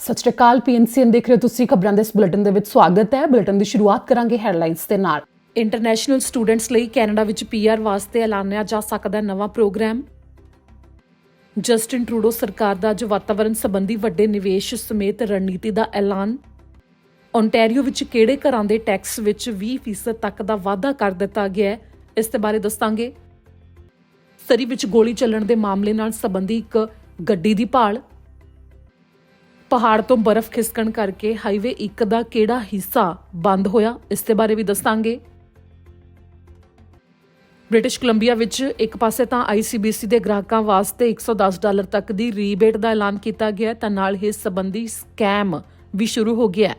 ਸਤਿ ਸ਼੍ਰੀ ਅਕਾਲ। PNCN ਦੇਖ ਰਹੇ ਹੋ ਤੁਸੀਂ। ਖਬਰਾਂ ਦੇ ਇਸ ਬੁਲੇਟਿਨ ਦੇ ਵਿੱਚ ਸਵਾਗਤ ਹੈ। ਬੁਲੇਟਿਨ ਦੀ ਸ਼ੁਰੂਆਤ ਕਰਾਂਗੇ ਹੈਡਲਾਈਨਸ ਦੇ ਨਾਲ। ਇੰਟਰਨੈਸ਼ਨਲ ਸਟੂਡੈਂਟਸ ਲਈ ਕੈਨੇਡਾ ਵਿੱਚ PR ਵਾਸਤੇ ਐਲਾਨਿਆ ਜਾ ਸਕਦਾ ਨਵਾਂ ਪ੍ਰੋਗਰਾਮ। ਜਸਟਿਨ ਟਰੂਡੋ ਸਰਕਾਰ ਦਾ ਅੱਜ ਵਾਤਾਵਰਣ ਸੰਬੰਧੀ ਵੱਡੇ ਨਿਵੇਸ਼ ਸਮੇਤ ਰਣਨੀਤੀ ਦਾ ਐਲਾਨ। ਓਨਟਾਰੀਓ ਵਿੱਚ ਕਿਹੜੇ ਘਰਾਂ ਦੇ ਟੈਕਸ ਵਿੱਚ 20% ਤੱਕ ਦਾ ਵਾਧਾ ਕਰ ਦਿੱਤਾ ਗਿਆ ਹੈ, ਇਸ ਦੇ ਬਾਰੇ ਦੱਸਾਂਗੇ। ਸਰੀ ਵਿੱਚ ਗੋਲੀ ਚੱਲਣ ਦੇ ਮਾਮਲੇ ਨਾਲ ਸੰਬੰਧੀ ਇੱਕ ਗੱਡੀ ਦੀ ਭਾਲ। ਪਹਾੜ ਤੋਂ ਬਰਫ਼ ਖਿਸਕਣ ਕਰਕੇ ਹਾਈਵੇ 1 ਦਾ ਕਿਹੜਾ ਹਿੱਸਾ ਬੰਦ ਹੋਇਆ, ਇਸ ਦੇ ਬਾਰੇ ਵੀ ਦੱਸਾਂਗੇ। ਬ੍ਰਿਟਿਸ਼ ਕੋਲੰਬੀਆ ਵਿੱਚ ਇੱਕ ਪਾਸੇ ਤਾਂ ICBC ਦੇ ਗ੍ਰਾਹਕਾਂ ਵਾਸਤੇ $110 ਤੱਕ ਦੀ ਰੀਬੇਟ ਦਾ ਐਲਾਨ ਕੀਤਾ ਗਿਆ ਤਾਂ ਨਾਲ ਹੀ ਸੰਬੰਧੀ ਸਕੈਮ ਵੀ ਸ਼ੁਰੂ ਹੋ ਗਿਆ।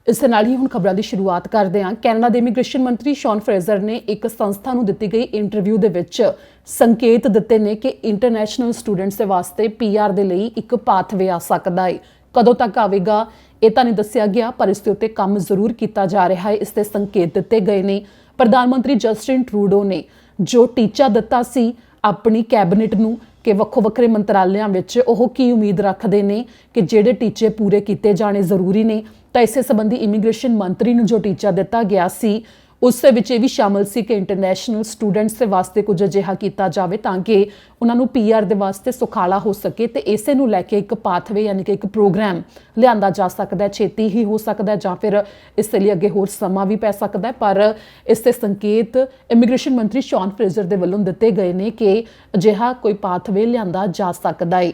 ਇਸ ਦੇ ਨਾਲ ਹੀ ਹੁਣ ਖਬਰਾਂ ਦੀ ਸ਼ੁਰੂਆਤ ਕਰਦੇ ਹਾਂ। ਕੈਨੇਡਾ ਦੇ ਇਮੀਗ੍ਰੇਸ਼ਨ ਮੰਤਰੀ ਸ਼ੌਨ ਫਰੇਜ਼ਰ ਨੇ ਇੱਕ ਸੰਸਥਾ ਨੂੰ ਦਿੱਤੀ ਗਈ ਇੰਟਰਵਿਊ ਦੇ ਵਿੱਚ ਸੰਕੇਤ ਦਿੱਤੇ ਨੇ ਕਿ ਇੰਟਰਨੈਸ਼ਨਲ ਸਟੂਡੈਂਟਸ ਦੇ ਵਾਸਤੇ PR ਦੇ ਲਈ ਇੱਕ ਪਾਥਵੇ ਆ ਸਕਦਾ ਹੈ। ਕਦੋਂ ਤੱਕ ਆਵੇਗਾ ਇਹ ਤਾਂ ਨਹੀਂ ਦੱਸਿਆ ਗਿਆ, ਪਰ ਇਸ ਦੇ ਉੱਤੇ ਕੰਮ ਜ਼ਰੂਰ ਕੀਤਾ ਜਾ ਰਿਹਾ ਹੈ। ਇਸ ਦੇ ਸੰਕੇਤ ਦਿੱਤੇ ਗਏ ਨੇ। ਪ੍ਰਧਾਨ ਮੰਤਰੀ ਜਸਟਿਨ ਟਰੂਡੋ ਨੇ ਜੋ ਟੀਚਾ ਦਿੱਤਾ ਸੀ ਆਪਣੀ ਕੈਬਨਿਟ ਨੂੰ ਕਿ ਵੱਖੋ ਵੱਖਰੇ ਮੰਤਰਾਲਿਆਂ ਵਿੱਚ ਉਹ ਕੀ ਉਮੀਦ ਰੱਖਦੇ ਨੇ ਕਿ ਜਿਹੜੇ ਟੀਚੇ ਪੂਰੇ ਕੀਤੇ ਜਾਣੇ ਜ਼ਰੂਰੀ ਨੇ, ਤਾਂ ਇਸੇ ਸੰਬੰਧੀ ਇਮੀਗ੍ਰੇਸ਼ਨ ਮੰਤਰੀ ਨੂੰ ਜੋ ਟੀਚਾ ਦਿੱਤਾ ਗਿਆ ਸੀ ਉਸ ਦੇ ਵਿੱਚ ਇਹ ਵੀ ਸ਼ਾਮਲ ਸੀ ਕਿ ਇੰਟਰਨੈਸ਼ਨਲ ਸਟੂਡੈਂਟਸ ਦੇ ਵਾਸਤੇ ਕੁਝ ਅਜਿਹਾ ਕੀਤਾ ਜਾਵੇ ਤਾਂ ਕਿ ਉਹਨਾਂ ਨੂੰ PR ਦੇ ਵਾਸਤੇ ਸੁਖਾਲਾ ਹੋ ਸਕੇ। ਤੇ ਇਸੇ ਨੂੰ ਲੈ ਕੇ ਇੱਕ ਪਾਥਵੇ ਯਾਨੀ ਕਿ ਇੱਕ ਪ੍ਰੋਗਰਾਮ ਲਿਆਂਦਾ ਜਾ ਸਕਦਾ ਹੈ। ਛੇਤੀ ਹੀ ਹੋ ਸਕਦਾ ਹੈ ਜਾਂ ਫਿਰ ਇਸ ਦੇ ਲਈ ਅੱਗੇ ਹੋਰ ਸਮਾਂ ਵੀ ਪੈ ਸਕਦਾ ਹੈ, ਪਰ ਇਸ ਦੇ ਸੰਕੇਤ ਇਮੀਗ੍ਰੇਸ਼ਨ ਮੰਤਰੀ ਸ਼ੌਨ ਫਰੇਜ਼ਰ ਦੇ ਵੱਲੋਂ ਦਿੱਤੇ ਗਏ ਨੇ ਕਿ ਅਜਿਹਾ ਕੋਈ ਪਾਥਵੇ ਲਿਆਂਦਾ ਜਾ ਸਕਦਾ ਹੈ।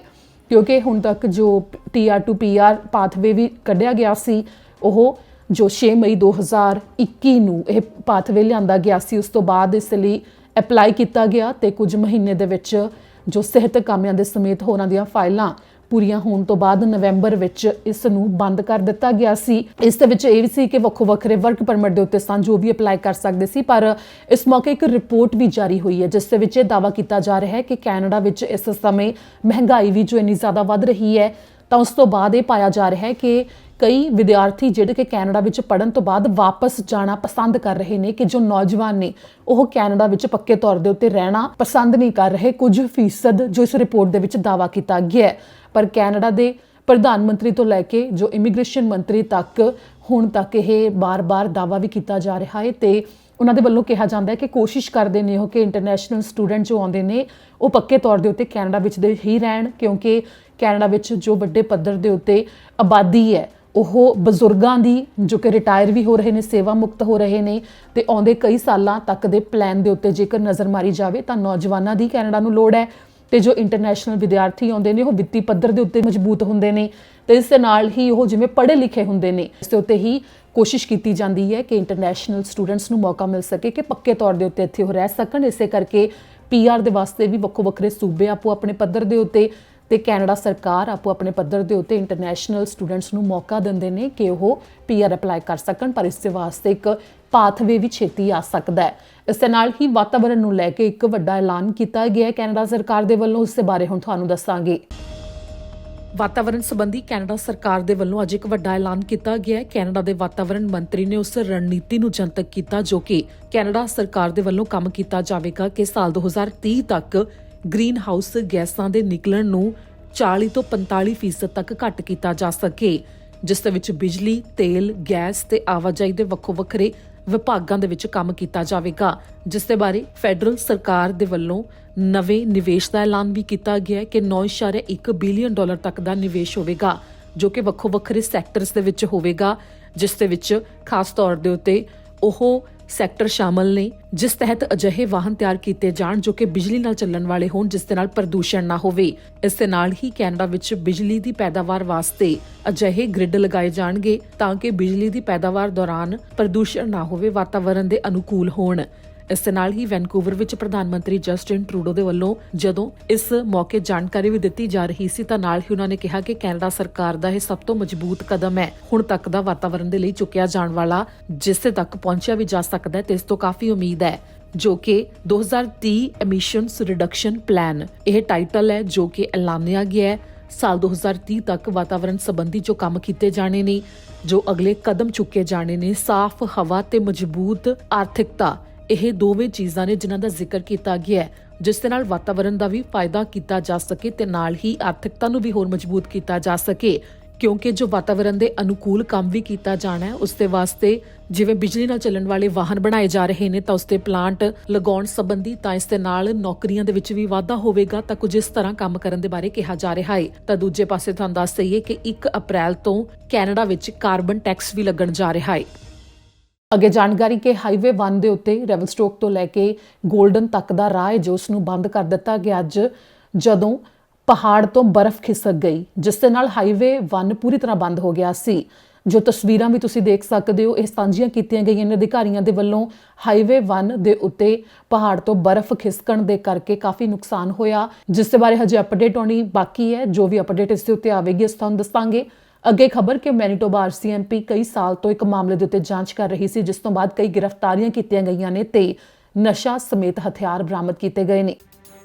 ਕਿਉਂਕਿ ਹੁਣ ਤੱਕ ਜੋ TR to PR ਪਾਥਵੇ ਵੀ ਕੱਢਿਆ ਗਿਆ ਸੀ, ਉਹ ਜੋ 6 ਮਈ 2021 ਨੂੰ ਇਹ ਪਾਥਵੇ ਲਿਆਂਦਾ ਗਿਆ ਸੀ, ਉਸ ਤੋਂ ਬਾਅਦ ਇਸ ਲਈ ਅਪਲਾਈ ਕੀਤਾ ਗਿਆ ਤੇ ਕੁਝ ਮਹੀਨੇ ਦੇ ਵਿੱਚ ਜੋ ਸਿਹਤ ਕਾਮਿਆਂ ਦੇ ਸਮੇਤ ਹੋਰਾਂ ਦੀਆਂ ਫਾਈਲਾਂ ਪੂਰੀਆਂ ਹੋਣ ਤੋਂ ਬਾਅਦ ਨਵੰਬਰ ਵਿੱਚ ਇਸ ਨੂੰ ਬੰਦ ਕਰ ਦਿੱਤਾ ਗਿਆ ਸੀ। ਇਸ ਦੇ ਵਿੱਚ ਇਹ ਵੀ ਸੀ ਕਿ ਵੱਖੋ ਵੱਖਰੇ ਵਰਕ ਪਰਮਿਟ ਦੇ ਉੱਤੇ ਸਨ ਜੋ ਵੀ ਅਪਲਾਈ ਕਰ ਸਕਦੇ ਸੀ, ਪਰ ਇਸ ਮੌਕੇ ਇੱਕ ਰਿਪੋਰਟ ਵੀ ਜਾਰੀ ਹੋਈ ਹੈ ਜਿਸ ਦੇ ਵਿੱਚ ਇਹ ਦਾਅਵਾ ਕੀਤਾ ਜਾ ਰਿਹਾ ਹੈ ਕਿ ਕੈਨੇਡਾ ਵਿੱਚ ਇਸ ਸਮੇਂ ਮਹਿੰਗਾਈ ਵੀ ਜੋ ਇੰਨੀ ਜ਼ਿਆਦਾ ਵੱਧ ਰਹੀ ਹੈ, ਤਾਂ ਉਸ ਤੋਂ ਬਾਅਦ ਇਹ ਪਾਇਆ ਜਾ ਰਿਹਾ ਹੈ ਕਿ ਕਈ ਵਿਦਿਆਰਥੀ ਜਿਹੜੇ ਕਿ ਕੈਨੇਡਾ ਵਿੱਚ ਪੜ੍ਹਨ ਤੋਂ ਬਾਅਦ ਵਾਪਸ ਜਾਣਾ ਪਸੰਦ ਕਰ ਰਹੇ ਨੇ, ਕਿ ਜੋ ਨੌਜਵਾਨ ਨੇ ਉਹ ਕੈਨੇਡਾ ਵਿੱਚ ਪੱਕੇ ਤੌਰ ਦੇ ਉੱਤੇ ਰਹਿਣਾ ਪਸੰਦ ਨਹੀਂ ਕਰ ਰਹੇ, ਕੁਝ ਫੀਸਦ ਜੋ ਇਸ ਰਿਪੋਰਟ ਦੇ ਵਿੱਚ ਦਾਅਵਾ ਕੀਤਾ ਗਿਆ ਹੈ। ਪਰ ਕੈਨੇਡਾ ਦੇ ਪ੍ਰਧਾਨ ਮੰਤਰੀ ਤੋਂ ਲੈ ਕੇ ਜੋ ਇਮੀਗ੍ਰੇਸ਼ਨ ਮੰਤਰੀ ਤੱਕ ਹੁਣ ਤੱਕ ਇਹ ਬਾਰ-ਬਾਰ ਦਾਅਵਾ ਵੀ ਕੀਤਾ ਜਾ ਰਿਹਾ ਹੈ ਤੇ ਉਹਨਾਂ ਦੇ ਵੱਲੋਂ ਕਿਹਾ ਜਾਂਦਾ ਹੈ ਕਿ ਕੋਸ਼ਿਸ਼ ਕਰਦੇ ਨੇ ਉਹ ਕਿ ਇੰਟਰਨੈਸ਼ਨਲ ਸਟੂਡੈਂਟ ਜੋ ਆਉਂਦੇ ਨੇ ਉਹ ਪੱਕੇ ਤੌਰ ਦੇ ਉੱਤੇ ਕੈਨੇਡਾ ਵਿੱਚ ਦੇ ਹੀ ਰਹਿਣ, ਕਿਉਂਕਿ ਕੈਨੇਡਾ ਵਿੱਚ ਜੋ ਵੱਡੇ ਪੱਧਰ ਦੇ ਉੱਤੇ ਆਬਾਦੀ ਹੈ ਉਹ ਬਜ਼ੁਰਗਾਂ ਦੀ ਜੋ ਕਿ ਰਿਟਾਇਰ ਵੀ ਹੋ ਰਹੇ ਨੇ, ਸੇਵਾ ਮੁਕਤ ਹੋ ਰਹੇ ਨੇ ਤੇ ਆਉਂਦੇ ਕਈ ਸਾਲਾਂ ਤੱਕ ਦੇ ਪਲਾਨ ਦੇ ਉੱਤੇ ਜੇਕਰ ਨਜ਼ਰ ਮਾਰੀ ਜਾਵੇ ਤਾਂ ਨੌਜਵਾਨਾਂ ਦੀ ਕੈਨੇਡਾ ਨੂੰ ਲੋੜ ਹੈ। ਤੇ ਜੋ ਇੰਟਰਨੈਸ਼ਨਲ ਵਿਦਿਆਰਥੀ ਆਉਂਦੇ ਨੇ ਉਹ ਵਿੱਤੀ ਪੱਧਰ ਦੇ ਉੱਤੇ ਮਜ਼ਬੂਤ ਹੁੰਦੇ ਨੇ ਤੇ ਇਸ ਦੇ ਨਾਲ ਹੀ ਉਹ ਜਿਵੇਂ ਪੜ੍ਹੇ ਲਿਖੇ ਹੁੰਦੇ ਨੇ। ਇਸ ਦੇ ਉੱਤੇ ਹੀ ਕੋਸ਼ਿਸ਼ ਕੀਤੀ ਜਾਂਦੀ ਹੈ ਕਿ ਇੰਟਰਨੈਸ਼ਨਲ ਸਟੂਡੈਂਟਸ ਨੂੰ ਮੌਕਾ ਮਿਲ ਸਕੇ ਕਿ ਪੱਕੇ ਤੌਰ ਦੇ ਉੱਤੇ ਇੱਥੇ ਉਹ ਰਹਿ ਸਕਣ। ਇਸੇ ਕਰਕੇ PR ਦੇ ਵਾਸਤੇ ਵੀ ਵੱਖੋ ਵੱਖਰੇ ਸੂਬੇ ਆਪੋ ਆਪਣੇ ਪੱਧਰ ਦੇ ਉੱਤੇ ਤੇ ਕੈਨੇਡਾ ਸਰਕਾਰ ਆਪੋ ਆਪਣੇ ਪੱਧਰ ਦੇ ਉੱਤੇ ਇੰਟਰਨੈਸ਼ਨਲ ਸਟੂਡੈਂਟਸ ਨੂੰ ਮੌਕਾ ਦਿੰਦੇ ਨੇ ਕਿ ਉਹ PR ਅਪਲਾਈ ਕਰ ਸਕਣ, ਪਰ ਇਸ ਦੇ ਵਾਸਤੇ ਇੱਕ ਪਾਥਵੇ ਵੀ ਛੇਤੀ ਆ ਸਕਦਾ ਹੈ। ਇਸ ਦੇ ਨਾਲ ਹੀ ਵਾਤਾਵਰਣ ਨੂੰ ਲੈ ਕੇ ਇੱਕ ਵੱਡਾ ਐਲਾਨ ਕੀਤਾ ਗਿਆ ਹੈ ਕੈਨੇਡਾ ਸਰਕਾਰ ਦੇ ਵੱਲੋਂ। ਇਸ ਦੇ ਬਾਰੇ ਹੁਣ ਤੁਹਾਨੂੰ ਦੱਸਾਂਗੇ। ਵਾਤਾਵਰਣ ਸੰਬੰਧੀ ਕੈਨੇਡਾ ਸਰਕਾਰ ਦੇ ਵੱਲੋਂ ਅੱਜ ਇੱਕ ਵੱਡਾ ਐਲਾਨ ਕੀਤਾ ਗਿਆ ਹੈ। ਕੈਨੇਡਾ ਦੇ ਵਾਤਾਵਰਣ ਮੰਤਰੀ ਨੇ ਉਸ ਰਣਨੀਤੀ ਨੂੰ ਜਨਤਕ ਕੀਤਾ ਜੋ ਕਿ ਕੈਨੇਡਾ ਸਰਕਾਰ ਦੇ ਵੱਲੋਂ ਕੰਮ ਕੀਤਾ ਜਾਵੇਗਾ ਕਿ ਸਾਲ 2030 ਤੱਕ ਗ੍ਰੀਨ ਹਾਊਸ ਗੈਸਾਂ ਦੇ ਨਿਕਲਣ ਨੂੰ 40 ਤੋਂ 45% ਤੱਕ ਘੱਟ ਕੀਤਾ ਜਾ ਸਕੇ, ਜਿਸ ਦੇ ਵਿੱਚ ਬਿਜਲੀ, ਤੇਲ, ਗੈਸ ਤੇ ਆਵਾਜਾਈ ਦੇ ਵੱਖੋ ਵੱਖਰੇ ਵਿਭਾਗਾਂ ਦੇ ਵਿੱਚ ਕੰਮ ਕੀਤਾ ਜਾਵੇਗਾ, ਜਿਸ ਦੇ ਬਾਰੇ ਫੈਡਰਲ ਸਰਕਾਰ ਦੇ ਵੱਲੋਂ ਨਵੇਂ ਨਿਵੇਸ਼ ਦਾ ਐਲਾਨ ਵੀ ਕੀਤਾ ਗਿਆ ਹੈ ਕਿ $9.1 ਬਿਲੀਅਨ ਤੱਕ ਦਾ ਨਿਵੇਸ਼ ਹੋਵੇਗਾ ਜੋ ਕਿ ਵੱਖੋ ਵੱਖਰੇ ਸੈਕਟਰਸ ਦੇ ਵਿੱਚ ਹੋਵੇਗਾ, ਜਿਸ ਦੇ ਵਿੱਚ ਖਾਸ ਤੌਰ ਦੇ ਉੱਤੇ ਉਹ ਸੈਕਟਰ ਸ਼ਾਮਲ ਨੇ ਜਿਸ ਤਹਿਤ ਅਜਿਹੇ ਵਾਹਨ ਤਿਆਰ ਕੀਤੇ ਜਾਣ ਜੋ ਕਿ ਬਿਜਲੀ ਨਾਲ ਚੱਲਣ ਵਾਲੇ ਹੋਣ, ਜਿਸ ਦੇ ਨਾਲ ਪ੍ਰਦੂਸ਼ਣ ਨਾ ਹੋਵੇ। ਇਸ ਦੇ ਨਾਲ ਹੀ ਕੈਨੇਡਾ ਵਿੱਚ ਬਿਜਲੀ ਦੀ ਪੈਦਾਵਾਰ ਵਾਸਤੇ ਅਜਿਹੇ ਗ੍ਰਿਡ ਲਗਾਏ ਜਾਣਗੇ ਤਾਂ ਕਿ ਬਿਜਲੀ ਦੀ ਪੈਦਾਵਾਰ ਦੌਰਾਨ ਪ੍ਰਦੂਸ਼ਣ ਨਾ ਹੋਵੇ, ਵਾਤਾਵਰਣ ਦੇ ਅਨੁਕੂਲ ਹੋਣ। ਇਸ ਦੇ ਨਾਲ ਹੀ ਵੈਨਕੂਵਰ ਵਿੱਚ ਪ੍ਰਧਾਨ ਮੰਤਰੀ ਜਸਟਿਨ ਟਰੂਡੋ ਦੇ ਵੱਲੋਂ ਜਦੋਂ ਇਸ ਮੌਕੇ ਜਾਣਕਾਰੀ ਵੀ ਦਿੱਤੀ ਜਾ ਰਹੀ ਸੀ ਤਾਂ ਨਾਲ ਹੀ ਉਹਨਾਂ ਨੇ ਕਿਹਾ ਕਿ ਕੈਨੇਡਾ ਸਰਕਾਰ ਦਾ ਇਹ ਸਭ ਤੋਂ ਮਜ਼ਬੂਤ ਕਦਮ ਹੈ ਹੁਣ ਤੱਕ ਦਾ ਵਾਤਾਵਰਣ ਦੇ ਲਈ ਚੁੱਕਿਆ ਜਾਣ ਵਾਲਾ, ਜਿਸ ਤੱਕ ਪਹੁੰਚਿਆ ਵੀ ਜਾ ਸਕਦਾ ਹੈ ਤੇ ਇਸ ਤੋਂ ਕਾਫੀ ਉਮੀਦ ਹੈ, ਜੋ ਕਿ 2030 ਐਮਿਸ਼ਨਸ ਰਿਡਕਸ਼ਨ ਪਲਾਨ ਇਹ ਟਾਈਟਲ ਹੈ ਜੋ ਕਿ ਐਲਾਨਿਆ ਗਿਆ ਹੈ। ਸਾਲ 2030 ਤੱਕ ਵਾਤਾਵਰਣ ਸੰਬੰਧੀ ਜੋ ਕੰਮ ਕੀਤੇ ਜਾਣੇ ਨੇ, ਜੋ ਅਗਲੇ ਕਦਮ ਚੁੱਕੇ ਜਾਣੇ ਨੇ, ਸਾਫ਼ ਹਵਾ ਤੇ ਮਜ਼ਬੂਤ ਆਰਥਿਕਤਾ, ਇਹ ਦੋਵੇਂ ਚੀਜ਼ਾਂ ਨੇ ਜਿਨ੍ਹਾਂ ਦਾ ਜ਼ਿਕਰ ਕੀਤਾ ਗਿਆ ਹੈ, ਜਿਸ ਦੇ ਨਾਲ ਵਾਤਾਵਰਣ ਦਾ ਵੀ ਫਾਇਦਾ ਕੀਤਾ ਜਾ ਸਕੇ ਤੇ ਨਾਲ ਹੀ ਆਰਥਿਕਤਾ ਨੂੰ ਵੀ ਹੋਰ ਮਜ਼ਬੂਤ ਕੀਤਾ ਜਾ ਸਕੇ, ਕਿਉਂਕਿ ਜੋ ਵਾਤਾਵਰਣ ਦੇ ਅਨੁਕੂਲ ਕੰਮ ਵੀ ਕੀਤਾ ਜਾਣਾ ਹੈ ਉਸ ਦੇ ਵਾਸਤੇ ਜਿਵੇਂ ਬਿਜਲੀ ਨਾਲ ਚੱਲਣ ਵਾਲੇ ਵਾਹਨ ਬਣਾਏ ਜਾ ਰਹੇ ਨੇ ਤਾਂ ਉਸ ਤੇ ਪਲਾਂਟ ਲਗਾਉਣ ਸੰਬੰਧੀ ਤਾਂ ਇਸ ਦੇ ਨਾਲ ਨੌਕਰੀਆਂ ਦੇ ਵਿੱਚ ਵੀ ਵਾਧਾ ਹੋਵੇਗਾ ਤਾਂ ਕੁਝ ਇਸ ਤਰ੍ਹਾਂ ਕੰਮ ਕਰਨ ਦੇ ਬਾਰੇ ਕਿਹਾ ਜਾ ਰਿਹਾ ਹੈ। ਤਾਂ ਦੂਜੇ ਪਾਸੇ ਤੁਹਾਨੂੰ ਦੱਸ ਦਈਏ ਕਿ 1 ਅਪ੍ਰੈਲ ਤੋਂ ਕੈਨੇਡਾ ਵਿੱਚ ਕਾਰਬਨ ਟੈਕਸ ਵੀ ਲੱਗਣ ਜਾ ਰਿਹਾ ਹੈ। ਅੱਗੇ ਜਾਣਕਾਰੀ ਕਿ ਹਾਈਵੇ 1 ਦੇ ਉੱਤੇ ਰੈਵਲਸਟੋਕ ਤੋਂ ਲੈ ਕੇ ਗੋਲਡਨ ਤੱਕ ਦਾ ਰਾਹ ਹੈ ਜੋ ਉਸ ਨੂੰ ਬੰਦ ਕਰ ਦਿੱਤਾ ਗਿਆ ਅੱਜ ਜਦੋਂ ਪਹਾੜ ਤੋਂ ਬਰਫ਼ ਖਿਸਕ ਗਈ, ਜਿਸ ਦੇ ਨਾਲ ਹਾਈਵੇ 1 ਪੂਰੀ ਤਰ੍ਹਾਂ ਬੰਦ ਹੋ ਗਿਆ ਸੀ। ਜੋ ਤਸਵੀਰਾਂ ਵੀ ਤੁਸੀਂ ਦੇਖ ਸਕਦੇ ਹੋ, ਇਹ ਸਾਂਝੀਆਂ ਕੀਤੀਆਂ ਗਈਆਂ ਨੇ ਅਧਿਕਾਰੀਆਂ ਦੇ ਵੱਲੋਂ। ਹਾਈਵੇ 1 ਦੇ ਉੱਤੇ ਪਹਾੜ ਤੋਂ ਬਰਫ਼ ਖਿਸਕਣ ਦੇ ਕਰਕੇ ਕਾਫੀ ਨੁਕਸਾਨ ਹੋਇਆ, ਜਿਸ ਦੇ ਬਾਰੇ ਹਜੇ ਅਪਡੇਟ ਆਉਣੀ ਬਾਕੀ ਹੈ। ਜੋ ਵੀ ਅਪਡੇਟ ਇਸ ਦੇ ਉੱਤੇ ਆਵੇਗੀ ਅਸੀਂ ਤੁਹਾਨੂੰ ਦੱਸਾਂਗੇ। ਅੱਗੇ ਖਬਰ ਕਿ ਮੈਨੀਟੋਬਾ ਆਰਸੀਐਮਪੀ ਕਈ ਸਾਲ ਤੋਂ ਇੱਕ ਮਾਮਲੇ ਦੇ ਉੱਤੇ ਜਾਂਚ ਕਰ ਰਹੀ ਸੀ, ਜਿਸ ਤੋਂ ਬਾਅਦ ਕਈ ਗ੍ਰਿਫਤਾਰੀਆਂ ਕੀਤੀਆਂ ਗਈਆਂ ਨੇ ਤੇ ਨਸ਼ਾ ਸਮੇਤ ਹਥਿਆਰ ਬਰਾਮਦ ਕੀਤੇ ਗਏ ਨੇ।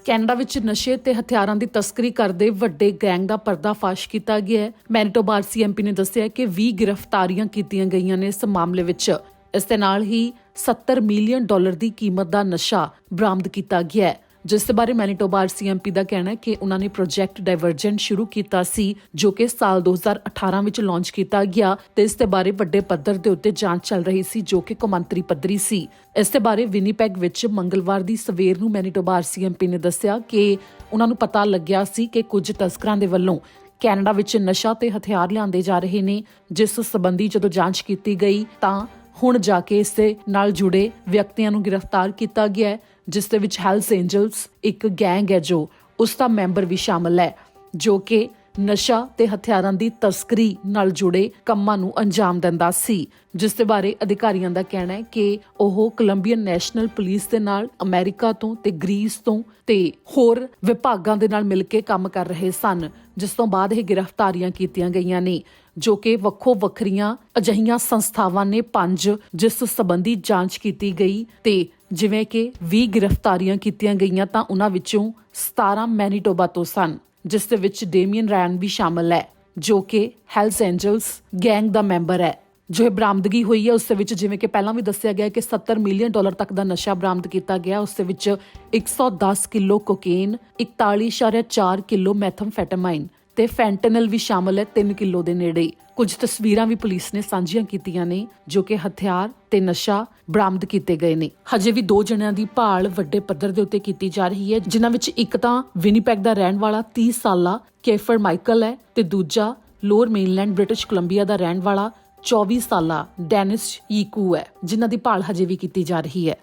ਕੈਨੇਡਾ ਵਿੱਚ ਨਸ਼ੇ ਤੇ ਹਥਿਆਰਾਂ ਦੀ ਤਸਕਰੀ ਕਰਦੇ ਵੱਡੇ ਗੈਂਗ ਦਾ ਪਰਦਾਫਾਸ਼ ਕੀਤਾ ਗਿਆ ਹੈ। ਮੈਨੀਟੋਬਾ ਆਰਸੀਐਮਪੀ ਨੇ ਦੱਸਿਆ ਕਿ 20 ਗ੍ਰਿਫਤਾਰੀਆਂ ਕੀਤੀਆਂ ਗਈਆਂ ਨੇ ਇਸ ਮਾਮਲੇ ਵਿੱਚ। ਇਸ ਦੇ ਨਾਲ ਹੀ $70 ਮਿਲੀਅਨ ਦੀ ਕੀਮਤ ਦਾ ਨਸ਼ਾ ਬਰਾਮਦ ਕੀਤਾ ਗਿਆ ਹੈ, ਜਿਸ ਦੇ ਬਾਰੇ ਮੈਨੀਟੋਬਾ ਆਰਸੀਐਮਪੀ ਦਾ ਕਹਿਣਾ ਹੈ ਕਿ ਉਹਨਾਂ ਨੇ ਪ੍ਰੋਜੈਕਟ ਡਾਇਵਰਜੈਂਟ ਸ਼ੁਰੂ ਕੀਤਾ ਸੀ, ਜੋ ਕਿ ਸਾਲ 2018 ਵਿੱਚ ਲਾਂਚ ਕੀਤਾ ਗਿਆ ਤੇ ਇਸ ਦੇ ਬਾਰੇ ਵੱਡੇ ਪੱਧਰ ਦੇ ਉੱਤੇ ਜਾਂਚ ਚੱਲ ਰਹੀ ਸੀ, ਜੋ ਕਿ ਕੌਮਾਂਤਰੀ ਪੱਧਰੀ ਸੀ। ਇਸ ਦੇ ਬਾਰੇ ਵਿਨੀਪੈਗ ਵਿੱਚ ਮੰਗਲਵਾਰ ਦੀ ਸਵੇਰ ਨੂੰ ਮੈਨੀਟੋਬਾ ਆਰਸੀਐਮਪੀ ਨੇ ਦੱਸਿਆ ਕਿ ਉਹਨਾਂ ਨੂੰ ਪਤਾ ਲੱਗਿਆ ਸੀ ਕਿ ਕੁਝ ਤਸਕਰਾਂ ਦੇ ਵੱਲੋਂ ਕੈਨੇਡਾ ਵਿੱਚ ਨਸ਼ਾ ਤੇ ਹਥਿਆਰ ਲਿਆਂਦੇ ਜਾ ਰਹੇ ਨੇ, ਜਿਸ ਸੰਬੰਧੀ ਜਦੋਂ ਜਾਂਚ ਕੀਤੀ ਗਈ ਤਾਂ ਹੁਣ ਜਾ ਕੇ ਇਸ ਦੇ ਨਾਲ ਜੁੜੇ ਵਿਅਕਤੀਆਂ ਨੂੰ ਗ੍ਰਿਫਤਾਰ ਕੀਤਾ ਗਿਆ ਹੈ, ਜਿਸ ਦੇ ਵਿੱਚ ਹੈਲਸ ਐਂਜਲਸ ਇੱਕ ਗੈਂਗ ਹੈ ਜੋ ਉਸ ਦਾ ਮੈਂਬਰ ਵੀ ਸ਼ਾਮਲ ਹੈ, ਜੋ ਕਿ ਨਸ਼ਾ ਤੇ ਹਥਿਆਰਾਂ ਦੀ ਤਸਕਰੀ ਨਾਲ ਜੁੜੇ ਕੰਮਾਂ ਨੂੰ ਅੰਜਾਮ ਦਿੰਦਾ ਸੀ। ਜਿਸ ਦੇ ਬਾਰੇ ਅਧਿਕਾਰੀਆਂ ਦਾ ਕਹਿਣਾ ਹੈ ਕਿ ਉਹ ਕੋਲੰਬੀਅਨ ਨੈਸ਼ਨਲ ਪੁਲਿਸ ਦੇ ਨਾਲ ਅਮਰੀਕਾ ਤੋਂ ਤੇ ਗ੍ਰੀਸ ਤੋਂ ਤੇ ਹੋਰ ਵਿਭਾਗਾਂ ਦੇ ਨਾਲ ਮਿਲ ਕੇ ਕੰਮ ਕਰ ਰਹੇ ਸਨ, ਜਿਸ ਤੋਂ ਬਾਅਦ ਇਹ ਗ੍ਰਿਫਤਾਰੀਆਂ ਕੀਤੀਆਂ ਗਈਆਂ ਨੇ, ਜੋ ਕਿ ਵੱਖੋ ਵੱਖਰੀਆਂ ਅਜਿਹੀਆਂ ਸੰਸਥਾਵਾਂ ਨੇ 5 ਜਿਸ ਸੰਬੰਧੀ ਜਾਂਚ ਕੀਤੀ ਗਈ ਤੇ ਜਿਵੇਂ ਕਿ 20 ਗ੍ਰਿਫਤਾਰੀਆਂ ਕੀਤੀਆਂ ਗਈਆਂ ਤਾਂ ਉਹਨਾਂ ਵਿੱਚੋਂ 17 ਮੈਨੀਟੋਬਾ ਤੋਂ ਸਨ, ਜਿਸ ਦੇ ਵਿੱਚ ਡੇਮੀਅਨ ਰੈਨ ਵੀ ਸ਼ਾਮਲ ਹੈ, ਜੋ ਕਿ ਹੈਲਸ ਐਂਜਲਸ ਗੈਂਗ ਦਾ ਮੈਂਬਰ ਹੈ। ਜੋ ਇਹ ਬਰਾਮਦਗੀ ਹੋਈ ਹੈ ਉਸ ਦੇ ਵਿੱਚ ਜਿਵੇਂ ਕਿ ਪਹਿਲਾਂ ਵੀ ਦੱਸਿਆ ਗਿਆ ਕਿ $70 ਮਿਲੀਅਨ ਤੱਕ ਦਾ ਨਸ਼ਾ ਬਰਾਮਦ ਕੀਤਾ ਗਿਆ। ਉਸ ਦੇ ਵਿੱਚ 110 ਕਿਲੋ ਕੋਕੇਨ, 41.4 ਕਿਲੋ ਮੈਥਮਫੈਟਾਮਾਈਨ ਤੇ ਫੈਂਟਨਲ ਵੀ ਸ਼ਾਮਲ ਹੈ 3 ਕਿਲੋ ਦੇ ਨੇੜੇ। ਕੁਝ ਤਸਵੀਰਾਂ ਵੀ ਪੁਲਿਸ ਨੇ ਸਾਂਝੀਆਂ ਕੀਤੀਆਂ ਨੇ ਜੋ ਕਿ ਹਥਿਆਰ ਤੇ ਨਸ਼ਾ ਬਰਾਮਦ ਕੀਤੇ ਗਏ ਨੇ। ਹਜੇ ਵੀ 2 ਜਣਿਆਂ ਦੀ ਭਾਲ ਵੱਡੇ ਪੱਧਰ ਦੇ ਉੱਤੇ ਕੀਤੀ ਜਾ ਰਹੀ ਹੈ, ਜਿਨ੍ਹਾਂ ਵਿੱਚ ਇੱਕ ਤਾਂ ਵਿਨੀਪੈਗ ਦਾ ਰਹਿਣ ਵਾਲਾ 30 ਸਾਲਾ ਕੇਫਰ ਮਾਈਕਲ ਹੈ ਤੇ ਦੂਜਾ ਲੋਅਰ ਮੇਨਲੈਂਡ ਬ੍ਰਿਟਿਸ਼ ਕੋਲੰਬੀਆ ਦਾ ਰਹਿਣ ਵਾਲਾ 24 ਸਾਲਾ ਡੈਨਿਸ ਯੀਕੂ ਹੈ, ਜਿਨ੍ਹਾਂ ਦੀ ਭਾਲ ਹਜੇ ਵੀ ਕੀਤੀ ਜਾ ਰਹੀ ਹੈ।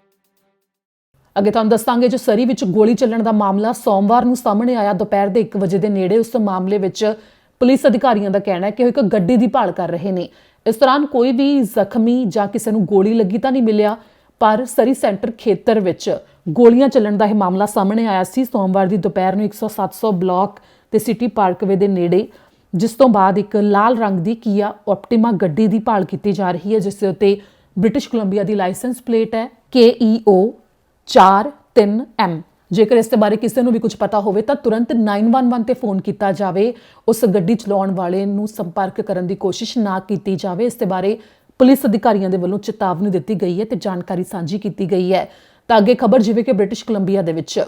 ਅੱਗੇ ਤੁਹਾਨੂੰ ਦੱਸਾਂਗੇ ਜੋ ਸਰੀ ਵਿੱਚ ਗੋਲੀ ਚੱਲਣ ਦਾ ਮਾਮਲਾ ਸੋਮਵਾਰ ਨੂੰ ਸਾਹਮਣੇ ਆਇਆ ਦੁਪਹਿਰ ਦੇ 1 ਵਜੇ ਦੇ ਨੇੜੇ। ਉਸ ਮਾਮਲੇ ਵਿੱਚ ਪੁਲਿਸ ਅਧਿਕਾਰੀਆਂ ਦਾ ਕਹਿਣਾ ਹੈ ਕਿ ਉਹ ਇੱਕ ਗੱਡੀ ਦੀ ਭਾਲ ਕਰ ਰਹੇ ਨੇ। ਇਸ ਦੌਰਾਨ ਕੋਈ ਵੀ ਜ਼ਖਮੀ ਜਾਂ ਕਿਸੇ ਨੂੰ ਗੋਲੀ ਲੱਗੀ ਤਾਂ ਨਹੀਂ ਮਿਲਿਆ, ਪਰ ਸਰੀ ਸੈਂਟਰ ਖੇਤਰ ਵਿੱਚ ਗੋਲੀਆਂ ਚੱਲਣ ਦਾ ਇਹ ਮਾਮਲਾ ਸਾਹਮਣੇ ਆਇਆ ਸੀ ਸੋਮਵਾਰ ਦੀ ਦੁਪਹਿਰ ਨੂੰ 100-700 ਬਲਾਕ ਤੇ ਸਿਟੀ ਪਾਰਕਵੇ ਦੇ ਨੇੜੇ, ਜਿਸ ਤੋਂ ਬਾਅਦ ਇੱਕ ਲਾਲ ਰੰਗ ਦੀ ਕੀਆ ਆਪਟੀਮਾ ਗੱਡੀ ਦੀ ਭਾਲ ਕੀਤੀ ਜਾ ਰਹੀ ਹੈ, ਜਿਸ ਦੇ ਉੱਤੇ ਬ੍ਰਿਟਿਸ਼ ਕੋਲੰਬੀਆ ਦੀ ਲਾਇਸੈਂਸ ਪਲੇਟ ਹੈ KEO 43M। ਜੇਕਰ ਇਸ ਦੇ ਬਾਰੇ ਕਿਸੇ ਨੂੰ ਵੀ ਕੁਝ ਪਤਾ ਹੋਵੇ ਤਾਂ ਤੁਰੰਤ 911 ਤੇ ਫੋਨ ਕੀਤਾ ਜਾਵੇ। ਉਸ ਗੱਡੀ ਚਲਾਉਣ ਵਾਲੇ ਨੂੰ ਸੰਪਰਕ ਕਰਨ ਦੀ ਕੋਸ਼ਿਸ਼ ਨਾ ਕੀਤੀ ਜਾਵੇ। ਇਸ ਦੇ ਬਾਰੇ ਪੁਲਿਸ ਅਧਿਕਾਰੀਆਂ ਦੇ ਵੱਲੋਂ ਚੇਤਾਵਨੀ ਦਿੱਤੀ ਗਈ ਹੈ ਤੇ ਜਾਣਕਾਰੀ ਸਾਂਝੀ ਕੀਤੀ ਗਈ ਹੈ। ਤਾਂ ਅੱਗੇ ਖਬਰ ਜਿਵੇਂ ਕਿ ਬ੍ਰਿਟਿਸ਼ ਕੋਲੰਬੀਆ ਦੇ ਵਿੱਚ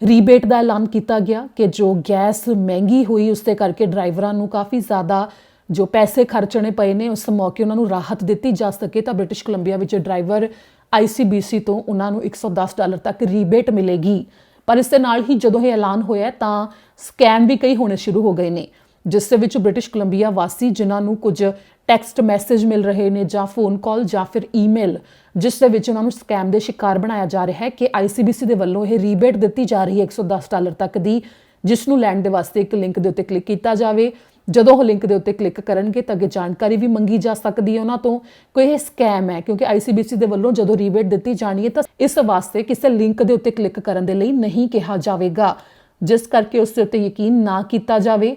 ਰੀਬੇਟ ਦਾ ਐਲਾਨ ਕੀਤਾ ਗਿਆ ਕਿ ਜੋ ਗੈਸ ਮਹਿੰਗੀ ਹੋਈ ਉਸ ਦੇ ਕਰਕੇ ਡਰਾਈਵਰਾਂ ਨੂੰ ਕਾਫੀ ਜ਼ਿਆਦਾ ਜੋ ਪੈਸੇ ਖਰਚਣੇ ਪਏ ਨੇ, ਉਸ ਮੌਕੇ ਉਹਨਾਂ ਨੂੰ ਰਾਹਤ ਦਿੱਤੀ ਜਾ ਸਕੇ। ਤਾਂ ਬ੍ਰਿਟਿਸ਼ ਕੋਲੰਬੀਆ ਵਿੱਚ ਡਰਾਈਵਰ ICBC ਤੋਂ ਉਹਨਾਂ ਨੂੰ $110 ਤੱਕ ਰੀਬੇਟ ਮਿਲੇਗੀ। ਪਰ ਇਸ ਦੇ ਨਾਲ ਹੀ ਜਦੋਂ ਇਹ ਐਲਾਨ ਹੋਇਆ ਤਾਂ ਸਕੈਮ ਵੀ ਕਈ ਹੋਣੇ ਸ਼ੁਰੂ ਹੋ ਗਏ ਨੇ, ਜਿਸ ਦੇ ਵਿੱਚ ਬ੍ਰਿਟਿਸ਼ ਕੋਲੰਬੀਆ ਵਾਸੀ ਜਿਨ੍ਹਾਂ ਨੂੰ ਕੁਝ ਟੈਕਸਟ ਮੈਸੇਜ ਮਿਲ ਰਹੇ ਨੇ ਜਾਂ ਫੋਨ ਕਾਲ ਜਾਂ ਫਿਰ ਈਮੇਲ, ਜਿਸ ਦੇ ਵਿੱਚ ਉਹਨਾਂ ਨੂੰ ਸਕੈਮ ਦੇ ਸ਼ਿਕਾਰ ਬਣਾਇਆ ਜਾ ਰਿਹਾ ਹੈ ਕਿ ICBC ਦੇ ਵੱਲੋਂ ਇਹ ਰੀਬੇਟ ਦਿੱਤੀ ਜਾ ਰਹੀ ਹੈ $110 ਤੱਕ ਦੀ, ਜਿਸ ਨੂੰ ਲੈਣ ਦੇ ਵਾਸਤੇ ਇੱਕ ਲਿੰਕ ਦੇ ਉੱਤੇ ਕਲਿੱਕ ਕੀਤਾ ਜਾਵੇ। ਜਦੋਂ ਉਹ ਲਿੰਕ ਦੇ ਉੱਤੇ ਕਲਿੱਕ ਕਰਨਗੇ ਤਾਂ ਅੱਗੇ ਜਾਣਕਾਰੀ ਵੀ ਮੰਗੀ ਜਾ ਸਕਦੀ ਹੈ ਉਹਨਾਂ ਤੋਂ ਕੋਈ ਇਹ ਸਕੈਮ ਹੈ, ਕਿਉਂਕਿ ICBC ਦੇ ਵੱਲੋਂ ਜਦੋਂ ਰੀਬੇਟ ਦਿੱਤੀ ਜਾਣੀ ਹੈ ਤਾਂ ਇਸ ਵਾਸਤੇ ਕਿਸੇ ਲਿੰਕ ਦੇ ਉੱਤੇ ਕਲਿੱਕ ਕਰਨ ਦੇ ਲਈ ਨਹੀਂ ਕਿਹਾ ਜਾਵੇਗਾ, ਜਿਸ ਕਰਕੇ ਉਸ ਦੇ ਉੱਤੇ ਯਕੀਨ ਨਾ ਕੀਤਾ ਜਾਵੇ।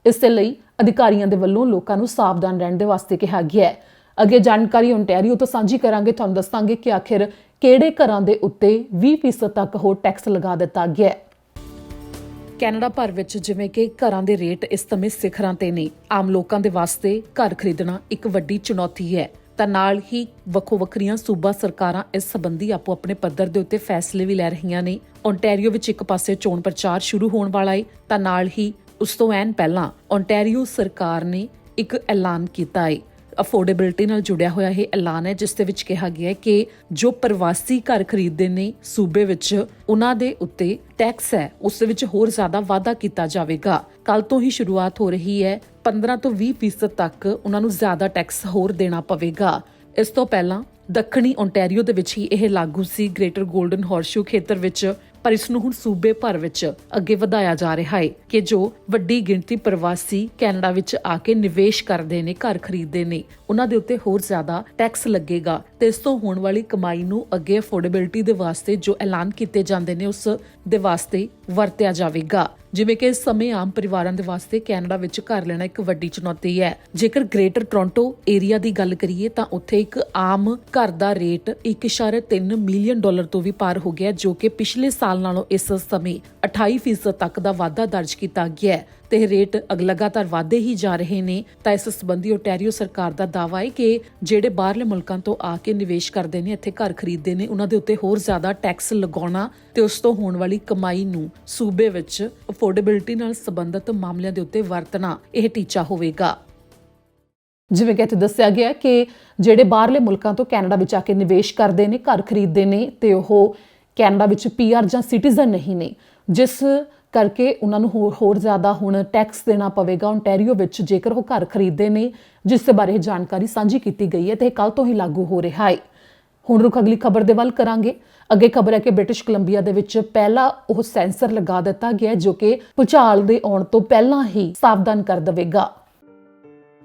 ਇਸ ਦੇ ਲਈ ਅਧਿਕਾਰੀਆਂ ਦੇ ਵੱਲੋਂ ਲੋਕਾਂ ਨੂੰ ਸਾਵਧਾਨ ਰਹਿਣ ਦੇ ਵਾਸਤੇ ਕਿਹਾ ਗਿਆ ਹੈ। ਅੱਗੇ ਜਾਣਕਾਰੀ ਓਨਟਾਰੀਓ ਤੋਂ ਸਾਂਝੀ ਕਰਾਂਗੇ, ਤੁਹਾਨੂੰ ਦੱਸਾਂਗੇ ਕਿ ਆਖਿਰ ਕਿਹੜੇ ਘਰਾਂ ਦੇ ਉੱਤੇ 20% ਤੱਕ ਹੋਰ ਟੈਕਸ ਲਗਾ ਦਿੱਤਾ ਗਿਆ ਹੈ। ਕੈਨੇਡਾ ਭਰ ਵਿੱਚ ਜਿਵੇਂ ਕਿ ਘਰਾਂ ਦੇ ਰੇਟ ਇਸ ਸਮੇਂ ਸਿਖਰਾਂ ਤੇ ਨੇ, ਆਮ ਲੋਕਾਂ ਦੇ ਵਾਸਤੇ ਘਰ ਖਰੀਦਣਾ ਇੱਕ ਵੱਡੀ ਚੁਣੌਤੀ ਹੈ। ਤਾਂ ਨਾਲ ਹੀ ਵੱਖੋ-ਵੱਖਰੀਆਂ ਸੂਬਾ ਸਰਕਾਰਾਂ ਇਸ ਸੰਬੰਧੀ ਆਪੋ ਆਪਣੇ ਪੱਧਰ ਦੇ ਉੱਤੇ ਫੈਸਲੇ ਵੀ ਲੈ ਰਹੀਆਂ ਨੇ। ਓਨਟਾਰੀਓ ਵਿੱਚ ਇੱਕ ਪਾਸੇ ਚੋਣ ਪ੍ਰਚਾਰ ਸ਼ੁਰੂ ਹੋਣ ਵਾਲਾ ਹੈ ਤਾਂ ਨਾਲ ਹੀ ਉਸ ਤੋਂ ਐਨ ਪਹਿਲਾਂ ਓਨਟਾਰੀਓ ਸਰਕਾਰ ਨੇ ਇੱਕ ਐਲਾਨ ਕੀਤਾ ਹੈ। ਅਫੋਰਡੇਬਿਲਟੀ ਨਾਲ ਜੁੜਿਆ ਹੋਇਆ ਇਹ ਐਲਾਨ ਹੈ, ਜਿਸ ਦੇ ਵਿੱਚ ਕਿਹਾ ਗਿਆ ਹੈ ਕਿ ਜੋ ਪ੍ਰਵਾਸੀ ਘਰ ਖਰੀਦਦੇ ਨੇ ਸੂਬੇ ਵਿੱਚ, ਉਹਨਾਂ ਦੇ ਉੱਤੇ ਟੈਕਸ ਹੈ ਉਸ ਦੇ ਵਿੱਚ ਹੋਰ ਜ਼ਿਆਦਾ ਵਾਧਾ ਕੀਤਾ ਜਾਵੇਗਾ। ਕੱਲ ਤੋਂ ਹੀ ਸ਼ੁਰੂਆਤ ਹੋ ਰਹੀ ਹੈ। 15 ਤੋਂ 20% ਤੱਕ ਉਹਨਾਂ ਨੂੰ ਜ਼ਿਆਦਾ ਟੈਕਸ ਹੋਰ ਦੇਣਾ ਪਵੇਗਾ। ਇਸ ਤੋਂ ਪਹਿਲਾਂ ਦੱਖਣੀ ਓਨਟਾਰੀਓ ਦੇ ਵਿੱਚ ਹੀ ਇਹ ਲਾਗੂ ਸੀ, ਗ੍ਰੇਟਰ ਗੋਲਡਨ ਹਾਰਸ਼ੂ ਖੇਤਰ ਵਿੱਚ, ਪਰ ਇਸ ਨੂੰ ਹੁਣ ਸੂਬੇ ਭਰ ਵਿੱਚ ਅੱਗੇ ਵਧਾਇਆ ਜਾ ਰਿਹਾ ਹੈ ਕਿ ਜੋ ਵੱਡੀ ਗਿਣਤੀ ਪ੍ਰਵਾਸੀ ਕੈਨੇਡਾ ਵਿੱਚ ਆ ਕੇ ਨਿਵੇਸ਼ ਕਰਦੇ ਨੇ, ਘਰ ਖਰੀਦਦੇ ਨੇ, ਉਹਨਾਂ ਦੇ ਉੱਤੇ ਹੋਰ ਜ਼ਿਆਦਾ ਟੈਕਸ ਲੱਗੇਗਾ ਤੇ ਇਸ ਤੋਂ ਹੋਣ ਵਾਲੀ ਕਮਾਈ ਨੂੰ ਅੱਗੇ ਅਫੋਰਡੇਬਿਲਟੀ ਦੇ ਵਾਸਤੇ ਜੋ ਐਲਾਨ ਕੀਤੇ ਜਾਂਦੇ ਨੇ ਉਸ ਦੇ ਵਾਸਤੇ ਵਰਤਿਆ ਜਾਵੇਗਾ। ਜਿਵੇਂ ਕਿ ਇਸ ਸਮੇਂ ਆਮ ਪਰਿਵਾਰਾਂ ਦੇ ਵਾਸਤੇ ਕੈਨੇਡਾ ਵਿੱਚ ਘਰ ਲੈਣਾ ਇੱਕ ਵੱਡੀ ਚੁਣੌਤੀ ਹੈ। ਜੇਕਰ ਗ੍ਰੇਟਰ ਟੋਰਾਂਟੋ ਏਰੀਆ ਦੀ ਗੱਲ ਕਰੀਏ ਤਾਂ ਉੱਥੇ ਇੱਕ ਆਮ ਘਰ ਦਾ ਰੇਟ 1.3 ਮਿਲੀਅਨ ਡਾਲਰ ਤੋਂ ਵੀ ਪਾਰ ਹੋ ਗਿਆ, ਜੋ ਕਿ ਪਿਛਲੇ ਸਾਲ ਨਾਲੋਂ ਇਸ ਸਮੇਂ 28% ਤੱਕ ਦਾ ਵਾਧਾ ਦਰਜ ਕੀਤਾ ਗਿਆ ਹੈ ਤੇ ਇਹ ਰੇਟ ਲਗਾਤਾਰ ਵਧਦੇ ਹੀ ਜਾ ਰਹੇ ਨੇ। ਤਾਂ ਇਸ ਸੰਬੰਧੀ ਓਨਟਾਰੀਓ ਸਰਕਾਰ ਦਾ ਦਾਅਵਾ ਹੈ ਕਿ ਜਿਹੜੇ ਬਾਹਰਲੇ ਮੁਲਕਾਂ ਤੋਂ ਆ ਕੇ ਨਿਵੇਸ਼ ਕਰਦੇ ਨੇ, ਇੱਥੇ ਘਰ ਖਰੀਦਦੇ ਨੇ, ਉਹਨਾਂ ਦੇ ਉੱਤੇ ਹੋਰ ਜ਼ਿਆਦਾ ਟੈਕਸ ਲਗਾਉਣਾ ਤੇ ਉਸ ਤੋਂ ਹੋਣ ਵਾਲੀ ਕਮਾਈ ਨੂੰ ਸੂਬੇ ਵਿੱਚ ਅਫੋਰਡੇਬਿਲਟੀ ਨਾਲ ਸੰਬੰਧਿਤ ਮਾਮਲਿਆਂ ਦੇ ਉੱਤੇ ਵਰਤਣਾ ਇਹ ਟੀਚਾ ਹੋਵੇਗਾ। ਜਿਵੇਂ ਕਿ ਇੱਥੇ ਦੱਸਿਆ ਗਿਆ ਕਿ ਜਿਹੜੇ ਬਾਹਰਲੇ ਮੁਲਕਾਂ ਤੋਂ ਕੈਨੇਡਾ ਵਿੱਚ ਆ ਕੇ ਨਿਵੇਸ਼ ਕਰਦੇ ਨੇ, ਘਰ ਖਰੀਦਦੇ ਨੇ ਤੇ ਉਹ ਕੈਨੇਡਾ ਵਿੱਚ PR ਜਾਂ ਸਿਟੀਜ਼ਨ ਨਹੀਂ ਨੇ, ਜਿਸ ਕਰਕੇ ਉਹਨਾਂ ਨੂੰ ਹੋਰ ਜ਼ਿਆਦਾ ਹੁਣ ਟੈਕਸ ਦੇਣਾ ਪਵੇਗਾ ਓਨਟਾਰੀਓ ਵਿੱਚ ਜੇਕਰ ਉਹ ਘਰ ਖਰੀਦਦੇ ਨੇ, ਜਿਸ ਦੇ ਬਾਰੇ ਜਾਣਕਾਰੀ ਸਾਂਝੀ ਕੀਤੀ ਗਈ ਹੈ ਤੇ ਇਹ ਕੱਲ ਤੋਂ ਹੀ ਲਾਗੂ ਹੋ ਰਿਹਾ ਹੈ। ਹੁਣ ਰੁਕ ਅਗਲੀ ਖਬਰ ਦੇ ਵੱਲ ਕਰਾਂਗੇ। ਅੱਗੇ ਖਬਰ ਹੈ ਕਿ ਬ੍ਰਿਟਿਸ਼ ਕੋਲੰਬੀਆ ਦੇ ਵਿੱਚ ਪਹਿਲਾ ਉਹ ਸੈਂਸਰ ਲਗਾ ਦਿੱਤਾ ਗਿਆ ਜੋ ਕਿ ਭੂਚਾਲ ਦੇ ਆਉਣ ਤੋਂ ਪਹਿਲਾਂ ਹੀ ਸਾਵਧਾਨ ਕਰ ਦੇਵੇਗਾ।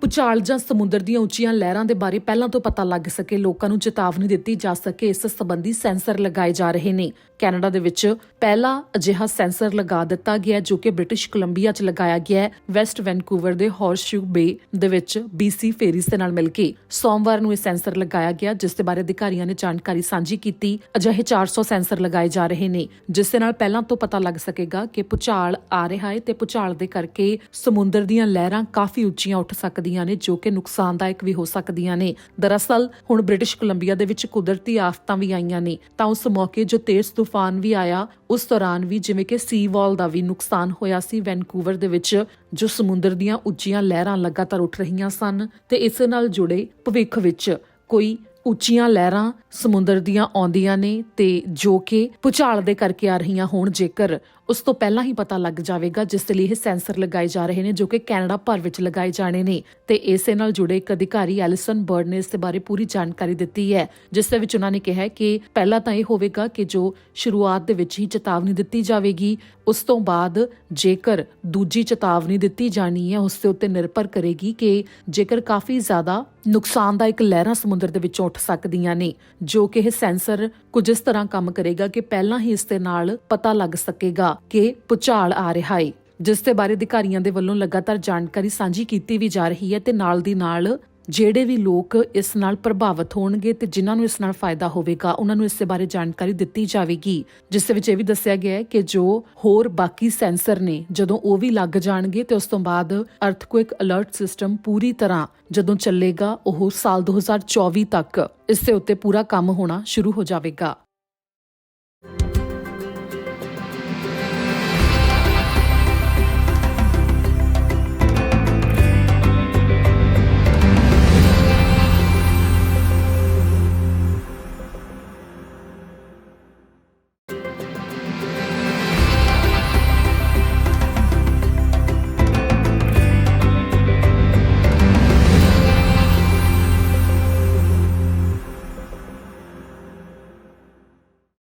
ਭੂਚਾਲ ਜਾਂ ਸਮੁੰਦਰ ਦੀਆਂ ਉੱਚੀਆਂ ਲਹਿਰਾਂ ਦੇ ਬਾਰੇ ਪਹਿਲਾਂ ਤੋਂ ਪਤਾ ਲੱਗ ਸਕੇ, ਲੋਕਾਂ ਨੂੰ ਚੇਤਾਵਨੀ ਦਿੱਤੀ ਜਾ ਸਕੇ, ਇਸ ਸੰਬੰਧੀ ਸੈਂਸਰ ਲਗਾਏ ਜਾ ਰਹੇ ਨੇ। ਕੈਨੇਡਾ ਦੇ ਵਿੱਚ ਪਹਿਲਾ ਅਜਿਹਾ ਸੈਂਸਰ ਲਗਾ ਦਿੱਤਾ ਗਿਆ ਜੋ ਕਿ ਬ੍ਰਿਟਿਸ਼ ਕੋਲੰਬੀਆ 'ਚ ਲਗਾਇਆ ਗਿਆ ਹੈ। ਵੈਸਟ ਵੈਨਕੂਵਰ ਦੇ ਹਾਰਸ਼ੂ ਬੇ ਦੇ ਵਿੱਚ BC ਫੇਰੀਜ਼ ਦੇ ਨਾਲ ਮਿਲ ਕੇ ਸੋਮਵਾਰ ਨੂੰ ਇਹ ਸੈਂਸਰ ਲਗਾਇਆ ਗਿਆ, ਜਿਸ ਦੇ ਬਾਰੇ ਅਧਿਕਾਰੀਆਂ ਨੇ ਜਾਣਕਾਰੀ ਸਾਂਝੀ ਕੀਤੀ। ਅਜਿਹੇ 400 ਸੈਂਸਰ ਲਗਾਏ ਜਾ ਰਹੇ ਨੇ, ਜਿਸ ਦੇ ਨਾਲ ਪਹਿਲਾਂ ਤੋਂ ਪਤਾ ਲੱਗ ਸਕੇਗਾ ਕਿ ਭੂਚਾਲ ਆ ਰਿਹਾ ਹੈ ਤੇ ਭੂਚਾਲ ਦੇ ਕਰਕੇ ਸਮੁੰਦਰ ਦੀਆਂ ਲਹਿਰਾਂ ਕਾਫੀ ਉੱਚੀਆਂ ਉੱਠ ਸਕਦੀਆਂ ਨੇ, ਜੋ ਕਿ ਨੁਕਸਾਨਦਾਇਕ ਵੀ ਹੋ ਸਕਦੀਆਂ ਨੇ। ਦਰਅਸਲ ਹੁਣ ਬ੍ਰਿਟਿਸ਼ ਕੋਲੰਬੀਆ ਦੇ ਵਿੱਚ ਕੁਦਰਤੀ ਆਫਤਾਂ ਵੀ ਆਈਆਂ ਨੇ, ਤਾਂ ਉਸ ਮੌਕੇ ਜੋ ਤੇਜ਼ ਤੂਫਾਨ ਵੀ ਆਇਆ, ਉਸ ਦੌਰਾਨ ਵੀ ਜਿਵੇਂ ਕਿ ਸੀ ਵਾਲ ਦਾ ਵੀ ਨੁਕਸਾਨ ਹੋਇਆ ਸੀ ਵੈਨਕੂਵਰ ਦੇ ਵਿੱਚ, ਜੋ ਸਮੁੰਦਰ ਦੀਆਂ ਉੱਚੀਆਂ ਲਹਿਰਾਂ ਲਗਾਤਾਰ ਉੱਠ ਰਹੀਆਂ ਸਨ ਤੇ ਇਸ ਨਾਲ ਜੁੜੇ ਭਵਿੱਖ ਵਿੱਚ ਕੋਈ ਉੱਚੀਆਂ ਲਹਿਰਾਂ ਸਮੁੰਦਰ ਦੀਆਂ ਆਉਂਦੀਆਂ ਨੇ ਤੇ ਜੋ ਕਿ ਭੂਚਾਲ ਦੇ ਕਰਕੇ ਆ ਰਹੀਆਂ ਹੋਣ, ਜੇਕਰ ਉਸ ਤੋਂ ਪਹਿਲਾਂ ਹੀ ਪਤਾ ਲੱਗ ਜਾਵੇਗਾ, ਜਿਸ ਲਈ ਇਹ ਸੈਂਸਰ ਲਗਾਏ ਜਾ ਰਹੇ ਨੇ ਜੋ ਕਿ ਕੈਨੇਡਾ ਭਰ ਵਿੱਚ ਲਗਾਏ ਜਾਣੇ ਨੇ। ਤੇ ਇਸੇ ਨਾਲ ਜੁੜੇ ਇੱਕ ਅਧਿਕਾਰੀ ਐਲਿਸਨ ਬਰਡ ਨੇ ਇਸ ਦੇ ਬਾਰੇ ਪੂਰੀ ਜਾਣਕਾਰੀ ਦਿੱਤੀ ਹੈ, ਜਿਸ ਦੇ ਵਿੱਚ ਉਹਨਾਂ ਨੇ ਕਿਹਾ ਕਿ ਪਹਿਲਾਂ ਤਾਂ ਇਹ ਹੋਵੇਗਾ ਕਿ ਜੋ ਸ਼ੁਰੂਆਤ ਦੇ ਵਿੱਚ ਹੀ ਚੇਤਾਵਨੀ ਦਿੱਤੀ ਜਾਵੇਗੀ, ਉਸ ਤੋਂ ਬਾਅਦ ਜੇਕਰ ਦੂਜੀ ਚੇਤਾਵਨੀ ਦਿੱਤੀ ਜਾਣੀ ਹੈ ਉਸ ਦੇ ਉੱਤੇ ਨਿਰਭਰ ਕਰੇਗੀ ਕਿ ਜੇਕਰ ਕਾਫੀ ਜ਼ਿਆਦਾ ਨੁਕਸਾਨਦਾਇਕ ਲਹਿਰਾਂ ਸਮੁੰਦਰ ਦੇ ਵਿੱਚੋਂ ਉੱਠ ਸਕਦੀਆਂ ਨੇ, ਜੋ ਕਿ ਇਹ ਸੈਂਸਰ ਕੁਝ ਇਸ ਤਰ੍ਹਾਂ ਕੰਮ ਕਰੇਗਾ ਕਿ ਪਹਿਲਾਂ ਹੀ ਇਸ ਦੇ ਨਾਲ ਪਤਾ ਲੱਗ ਸਕੇਗਾ ਕਿ ਭੂਚਾਲ ਆ ਰਿਹਾ ਹੈ, ਜਿਸ ਦੇ ਬਾਰੇ ਅਧਿਕਾਰੀਆਂ ਦੇ ਵੱਲੋਂ ਲਗਾਤਾਰ ਜਾਣਕਾਰੀ ਸਾਂਝੀ ਕੀਤੀ ਵੀ ਜਾ ਰਹੀ ਹੈ। ਤੇ ਨਾਲ ਦੀ ਨਾਲ ਜਿਹੜੇ ਵੀ ਲੋਕ ਇਸ ਨਾਲ ਪ੍ਰਭਾਵਿਤ ਹੋਣਗੇ ਤੇ ਜਿਨ੍ਹਾਂ ਨੂੰ ਇਸ ਨਾਲ ਫਾਇਦਾ ਹੋਵੇਗਾ, ਉਹਨਾਂ ਨੂੰ ਇਸ ਦੇ ਬਾਰੇ ਜਾਣਕਾਰੀ ਦਿੱਤੀ ਜਾਵੇਗੀ, ਜਿਸ ਦੇ ਵਿੱਚ ਇਹ ਵੀ ਦੱਸਿਆ ਗਿਆ ਹੈ ਕਿ ਜੋ ਹੋਰ ਬਾਕੀ ਸੈਂਸਰ ਨੇ ਜਦੋਂ ਉਹ ਵੀ ਲੱਗ ਜਾਣਗੇ ਤੇ ਉਸ ਤੋਂ ਬਾਅਦ ਅਰਥਕੁਇਕ ਅਲਰਟ ਸਿਸਟਮ ਪੂਰੀ ਤਰ੍ਹਾਂ ਜਦੋਂ ਚੱਲੇਗਾ, ਉਹ ਸਾਲ 2024 ਤੱਕ ਇਸ ਦੇ ਉੱਤੇ ਪੂਰਾ ਕੰਮ ਹੋਣਾ ਸ਼ੁਰੂ ਹੋ ਜਾਵੇਗਾ।